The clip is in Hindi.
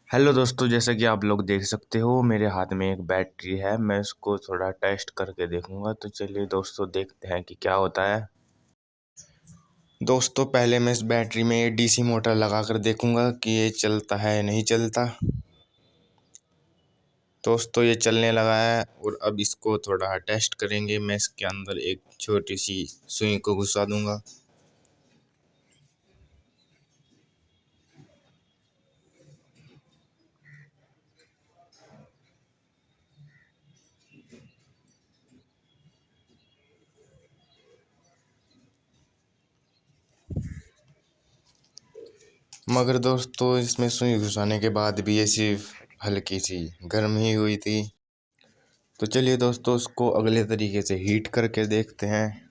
हेलो दोस्तों, जैसा कि आप लोग देख सकते हो मेरे हाथ में एक बैटरी है। मैं इसको थोड़ा टेस्ट करके देखूंगा। तो चलिए दोस्तों, देखते हैं कि क्या होता है। दोस्तों, पहले मैं इस बैटरी में डीसी मोटर लगा कर देखूंगा कि ये चलता है या नहीं चलता। दोस्तों, ये चलने लगा है और अब इसको थोड़ा टेस्ट करेंगे। मैं इसके अंदर एक छोटी सी सुई को घुसा दूंगा। मगर दोस्तों, इसमें सुई घुसाने के बाद भी ये सिर्फ हल्की सी गर्म ही हुई थी। तो चलिए दोस्तों, उसको अगले तरीके से हीट करके देखते हैं।